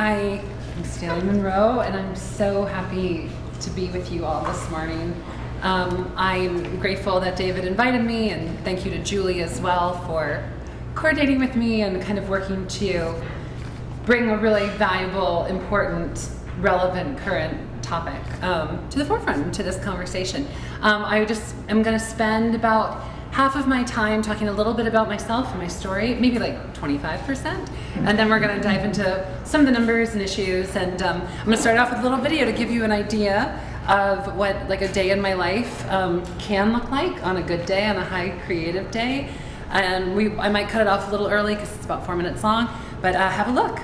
Hi, I'm Staley Monroe, and I'm so happy to be with you all this morning. I'm grateful that David invited me, and thank you to Julie as well for coordinating with me and kind of working to bring a really valuable, important, relevant, current topic to the forefront, to this conversation. I just am going to spend about half of my time talking a little bit about myself and my story, maybe like 25%, and then we're going to dive into some of the numbers and issues, and I'm going to start off with a little video to give you an idea of what like a day in my life can look like on a good day, on a high creative day. And I might cut it off a little early because it's about 4 minutes long, but have a look.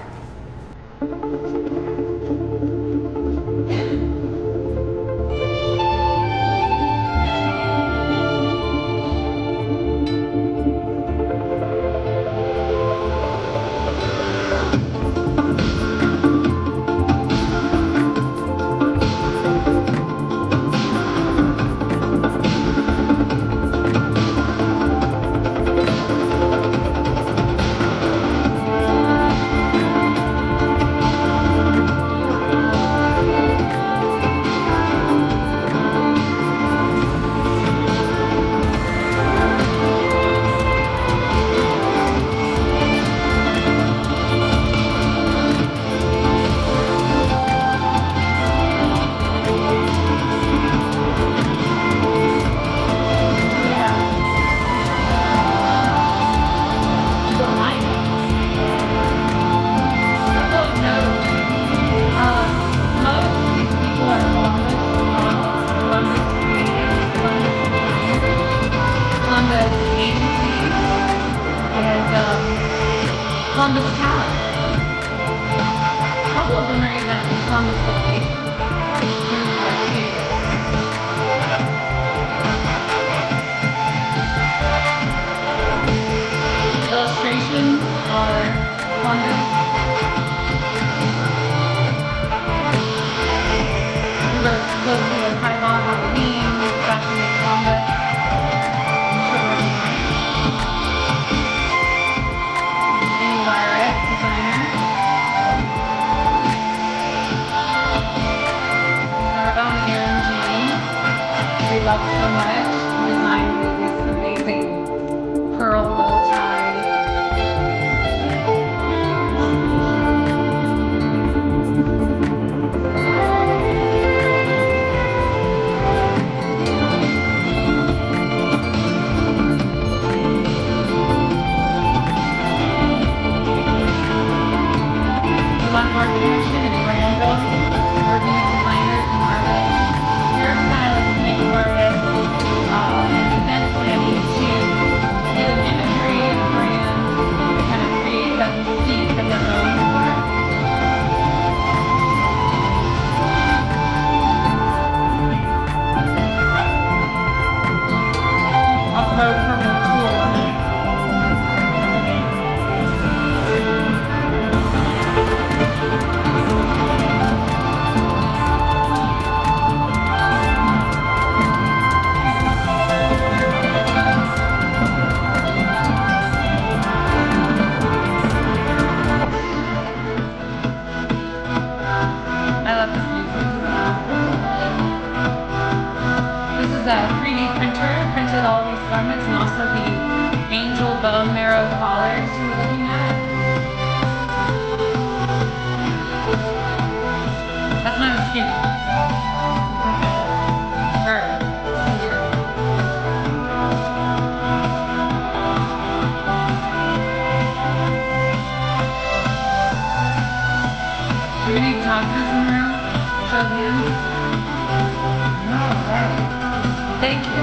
Thank you.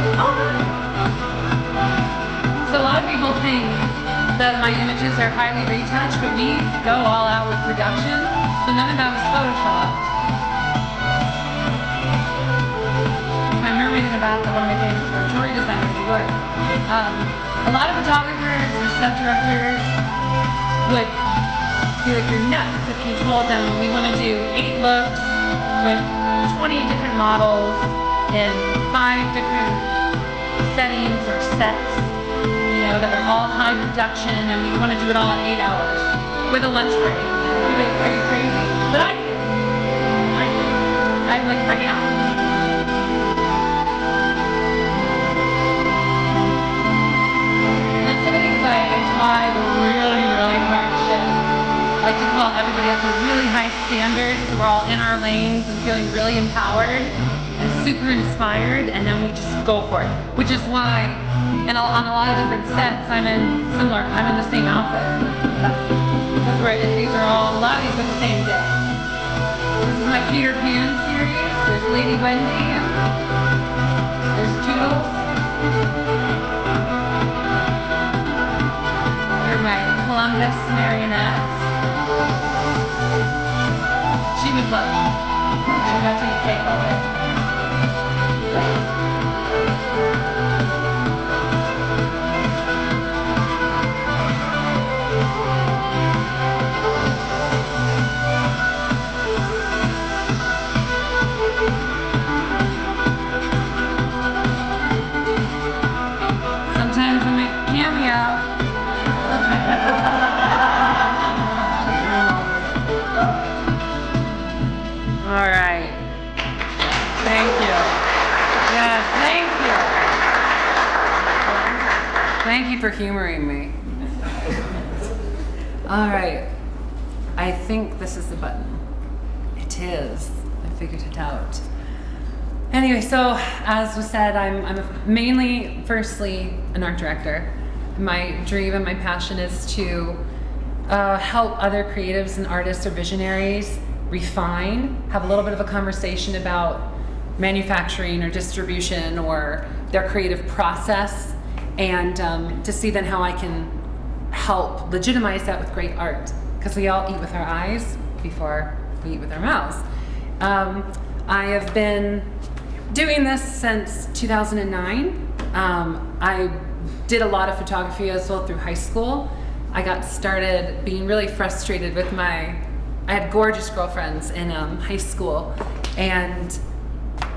So a lot of people think that my images are highly retouched, but we go all out with production, so none of that was photoshopped. My mermaid in the bathtub, one of my favorite jewelry designers in New York. A lot of photographers or set directors would be like, you're nuts if you told them we want to do 8 looks with 20 different models in 5 different settings or sets, you know, that are all high production, and we want to do it all in 8 hours with a lunch break. Are you crazy? But I did. I'm like right now. And some of the things I try the really, really hard shit. I like to call everybody up to really high standards, so we're all in our lanes and feeling really empowered and super inspired, and then we just go for it. Which is why, on a lot of different sets, I'm in the same outfit. Because these are all, a lot of these are the same day. This is my Peter Pan series. There's Lady Wendy, and there's Toodles. They're my Columbus marionettes. She would love it. She would have to eat cake all day. Sometimes I make a cameo. All right. Thank you. Yes, thank you. Thank you for humoring me. All right. I think this is the button. It is. I figured it out. Anyway, so as was said, I'm mainly, firstly, an art director. My dream and my passion is to help other creatives and artists or visionaries refine, have a little bit of a conversation about manufacturing or distribution or their creative process, and to see then how I can help legitimize that with great art, because we all eat with our eyes before we eat with our mouths. I have been doing this since 2009. I did a lot of photography as well through high school. I got started being really frustrated with I had gorgeous girlfriends in high school and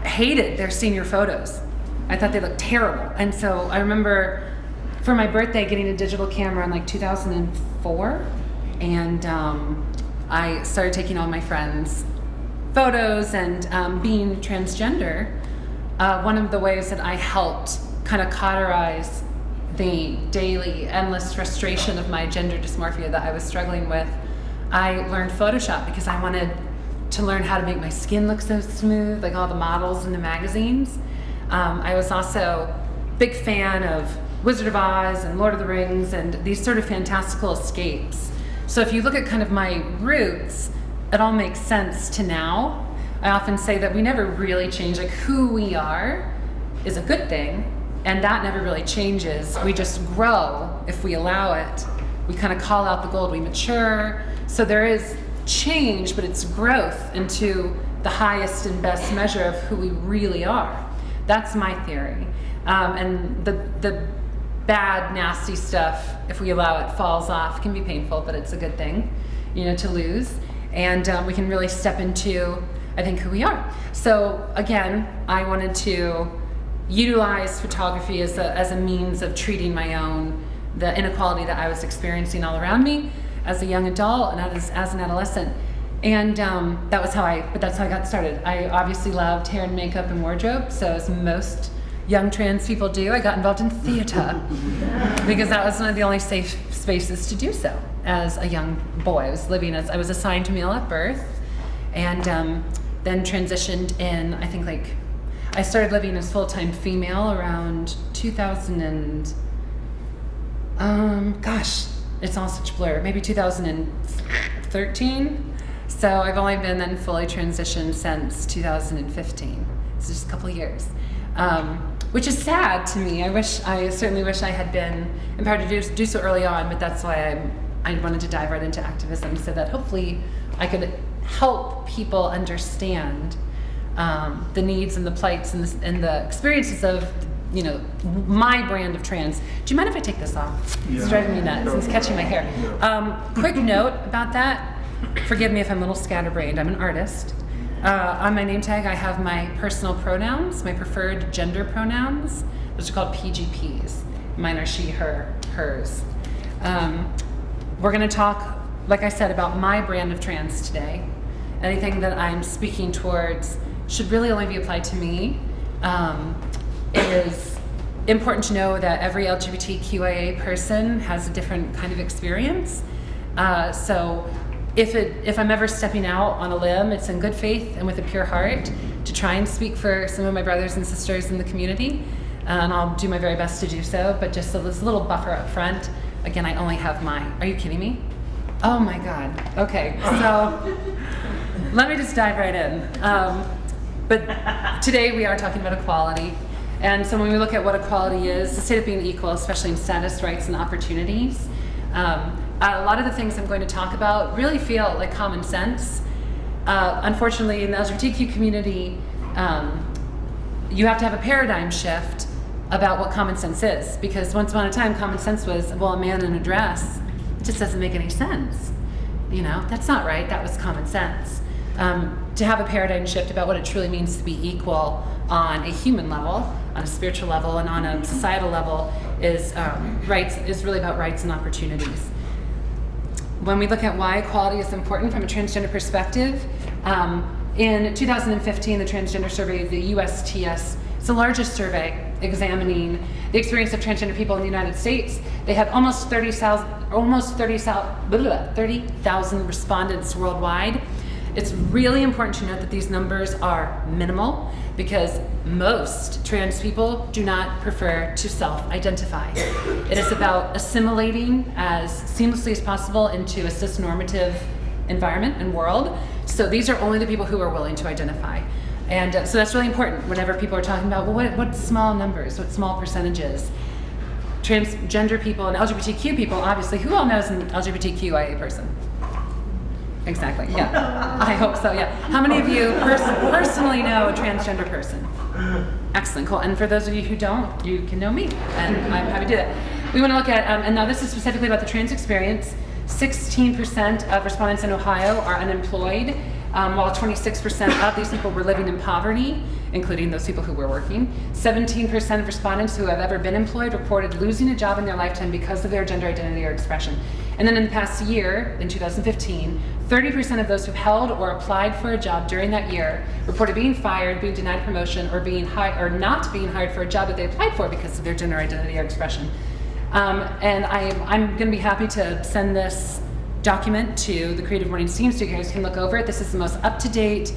hated their senior photos. I thought they looked terrible. And so I remember for my birthday getting a digital camera in like 2004, and I started taking all my friends' photos, and being transgender, one of the ways that I helped kind of cauterize the daily endless frustration of my gender dysmorphia that I was struggling with, I learned Photoshop because I wanted to learn how to make my skin look so smooth, like all the models in the magazines. I was also a big fan of Wizard of Oz and Lord of the Rings and these sort of fantastical escapes. So if you look at kind of my roots, it all makes sense to now. I often say that we never really change, like who we are is a good thing, and that never really changes. We just grow if we allow it. We kind of call out the gold, we mature. So there is change, but it's growth into the highest and best measure of who we really are. That's my theory. And the bad, nasty stuff, if we allow it, falls off, can be painful, but it's a good thing, to lose. And we can really step into, I think, who we are. So again, I wanted to utilize photography as a means of treating the inequality that I was experiencing all around me as a young adult and as an adolescent. And that's how I got started. I obviously loved hair and makeup and wardrobe, so as most young trans people do, I got involved in theater because that was one of the only safe spaces to do so as a young boy. I was assigned to male at birth, and then transitioned in, I think, I started living as full-time female around 2000 and, it's all such blur, maybe 2013. So I've only been then fully transitioned since 2015. It's just a couple of years, which is sad to me. I certainly wish I had been empowered to do so early on, but that's why I wanted to dive right into activism, so that hopefully I could help people understand the needs and the plights and the experiences of my brand of trans. Do you mind if I take this off? Yeah. It's driving me nuts. It's catching my hair. Quick note about that. Forgive me if I'm a little scatterbrained. I'm an artist. On my name tag, I have my personal pronouns, my preferred gender pronouns. Those are called PGPs. Mine are she, her, hers. We're going to talk, like I said, about my brand of trans today. anything that I'm speaking towards should really only be applied to me. It is important to know that every LGBTQIA person has a different kind of experience. So if I'm ever stepping out on a limb, it's in good faith and with a pure heart to try and speak for some of my brothers and sisters in the community. And I'll do my very best to do so, but just this little buffer up front. Again, I only have are you kidding me? Oh my God. Okay, so let me just dive right in. But today we are talking about equality. And so when we look at what equality is, the state of being equal, especially in status, rights, and opportunities, a lot of the things I'm going to talk about really feel like common sense. Unfortunately, in the LGBTQ community, you have to have a paradigm shift about what common sense is, because once upon a time, common sense was, well, a man in a dress, it just doesn't make any sense. You know, that's not right, that was common sense. To have a paradigm shift about what it truly means to be equal on a human level, on a spiritual level, and on a societal level is really about rights and opportunities. When we look at why equality is important from a transgender perspective, in 2015, the transgender survey of the USTS, it's the largest survey examining the experience of transgender people in the United States. They had almost 30,000 respondents worldwide. It's really important to note that these numbers are minimal because most trans people do not prefer to self-identify. It is about assimilating as seamlessly as possible into a cis-normative environment and world. So these are only the people who are willing to identify. And so that's really important whenever people are talking about, well, what small numbers, what small percentages. Transgender people and LGBTQ people, obviously, who all knows an LGBTQIA person? Exactly, yeah. I hope so, yeah. How many of you personally know a transgender person? Excellent, cool. And for those of you who don't, you can know me, and I'm happy to do that. We want to look at, and now this is specifically about the trans experience. 16% of respondents in Ohio are unemployed, while 26% of these people were living in poverty, including those people who were working. 17% of respondents who have ever been employed reported losing a job in their lifetime because of their gender identity or expression. And then in the past year, in 2015, 30% of those who held or applied for a job during that year reported being fired, being denied promotion, or not being hired for a job that they applied for because of their gender identity or expression. And I'm going to be happy to send this document to the Creative Mornings team so you guys can look over it. This is the most up-to-date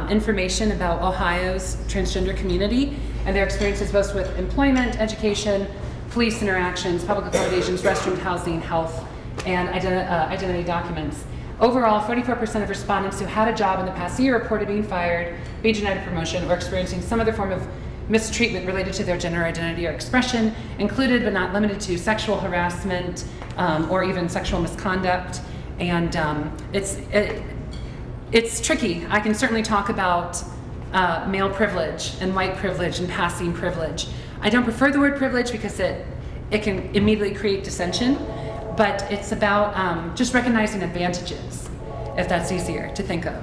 information about Ohio's transgender community and their experiences both with employment, education, police interactions, public accommodations, restroom, housing, health, and identity documents. Overall, 44% of respondents who had a job in the past year reported being fired, being denied a promotion, or experiencing some other form of mistreatment related to their gender identity or expression, included but not limited to sexual harassment or even sexual misconduct. And it's tricky. I can certainly talk about male privilege and white privilege and passing privilege. I don't prefer the word privilege because it can immediately create dissension, but it's about just recognizing advantages, if that's easier to think of.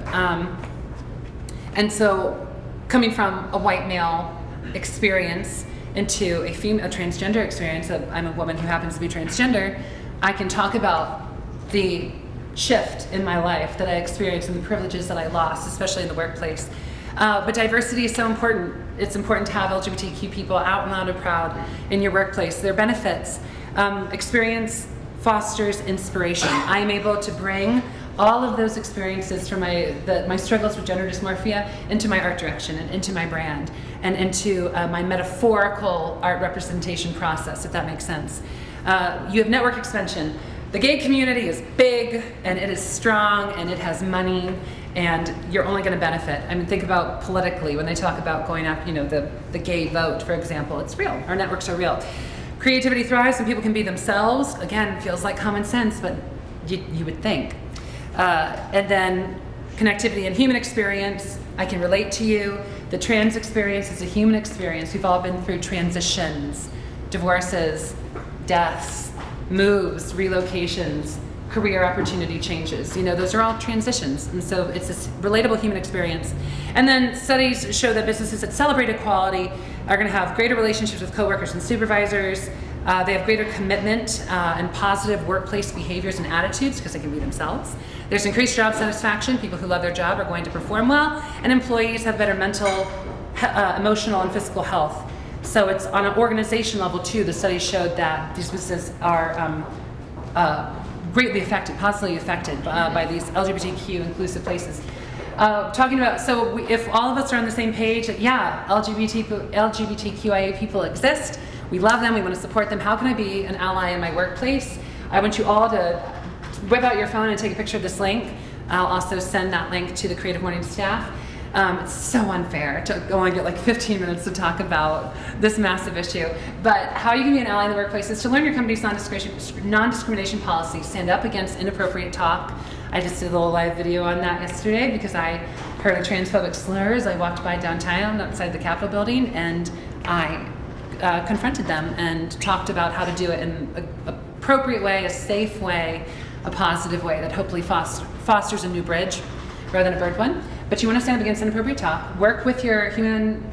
And so coming from a white male experience into a transgender experience, I'm a woman who happens to be transgender, I can talk about the shift in my life that I experienced and the privileges that I lost, especially in the workplace. But diversity is so important. It's important to have LGBTQ people out and loud and proud in your workplace. Their benefits. Experience fosters inspiration. I am able to bring all of those experiences from my struggles with gender dysmorphia into my art direction and into my brand and into my metaphorical art representation process, if that makes sense. You have network expansion. The gay community is big and it is strong and it has money and you're only going to benefit. I mean, think about politically when they talk about going after, the gay vote, for example. It's real. Our networks are real. Creativity thrives when people can be themselves. Again, feels like common sense, but you would think. And then connectivity and human experience. I can relate to you. The trans experience is a human experience. We've all been through transitions, divorces, deaths, moves, relocations, career opportunity changes. Those are all transitions. And so it's this relatable human experience. And then studies show that businesses that celebrate equality are going to have greater relationships with coworkers and supervisors, They have greater commitment and positive workplace behaviors and attitudes because they can be themselves. There's increased job satisfaction. People who love their job are going to perform well, and employees have better mental, emotional, and physical health. So it's on an organization level too. The study showed that these businesses are greatly affected, positively affected by these LGBTQ inclusive places. Talking about, if all of us are on the same page, yeah, LGBTQIA people exist. We love them. We want to support them. How can I be an ally in my workplace? I want you all to whip out your phone and take a picture of this link. I'll also send that link to the Creative Mornings staff. It's so unfair to go and get like 15 minutes to talk about this massive issue. But how you can be an ally in the workplace is to learn your company's non-discrimination policy, stand up against inappropriate talk. I just did a little live video on that yesterday because I heard a transphobic slur as I walked by downtown outside the Capitol building, and I confronted them and talked about how to do it in an appropriate way, a safe way, a positive way that hopefully fosters a new bridge rather than a burned one. But you want to stand up against inappropriate talk, work with your human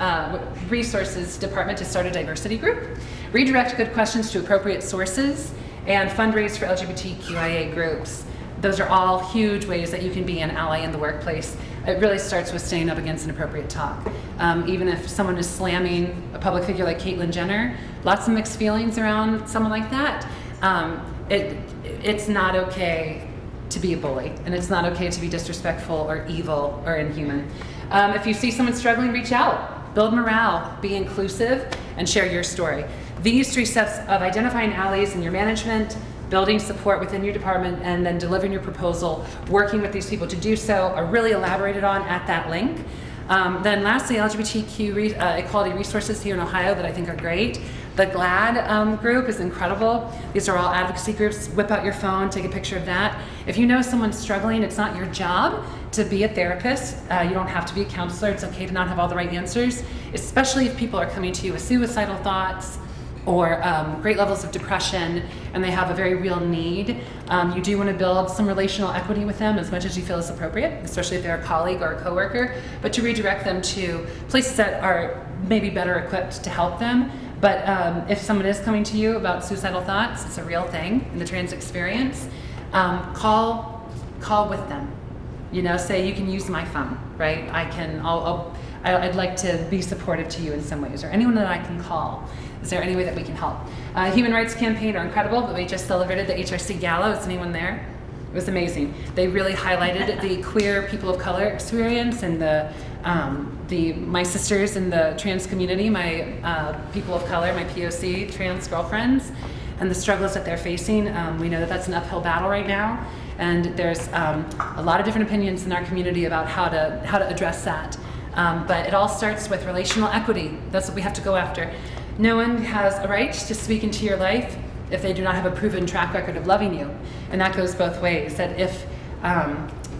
resources department to start a diversity group, redirect good questions to appropriate sources, and fundraise for LGBTQIA groups. Those are all huge ways that you can be an ally in the workplace. It really starts with standing up against inappropriate talk. Even if someone is slamming a public figure like Caitlyn Jenner, lots of mixed feelings around someone like that. It's not okay to be a bully, and it's not okay to be disrespectful or evil or inhuman. If you see someone struggling, reach out, build morale, be inclusive, and share your story. These 3 steps of identifying allies in your management, building support within your department, and then delivering your proposal, working with these people to do so, are really elaborated on at that link. Then lastly, LGBTQ equality resources here in Ohio that I think are great. The GLAD group is incredible. These are all advocacy groups. Whip out your phone, take a picture of that. If you know someone's struggling, it's not your job to be a therapist. You don't have to be a counselor. It's okay to not have all the right answers, especially if people are coming to you with suicidal thoughts or great levels of depression, and they have a very real need. You do want to build some relational equity with them as much as you feel is appropriate, especially if they're a colleague or a coworker, but to redirect them to places that are maybe better equipped to help them. But if someone is coming to you about suicidal thoughts, it's a real thing in the trans experience, call with them. You know, say you can use my phone, right? I'd like to be supportive to you in some ways, or anyone that I can call. Is there any way that we can help? Human Rights Campaign are incredible, but we just celebrated the HRC Gala. Is anyone there? It was amazing. They really highlighted the queer people of color experience and my sisters in the trans community, my people of color, my POC trans girlfriends, and the struggles that they're facing. We know that that's an uphill battle right now, and there's a lot of different opinions in our community about how to address that. But it all starts with relational equity. That's what we have to go after. No one has a right to speak into your life if they do not have a proven track record of loving you. And that goes both ways. That if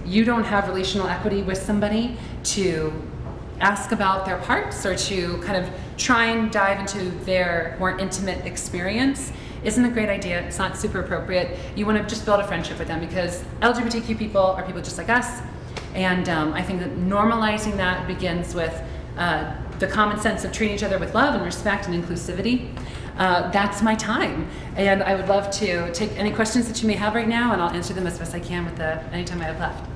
you don't have relational equity with somebody to ask about their parts or to kind of try and dive into their more intimate experience, isn't a great idea. It's not super appropriate. You want to just build a friendship with them, because LGBTQ people are people just like us. And I think that normalizing that begins with the common sense of treating each other with love and respect and inclusivity. That's my time. And I would love to take any questions that you may have right now, and I'll answer them as best I can with any time I have left.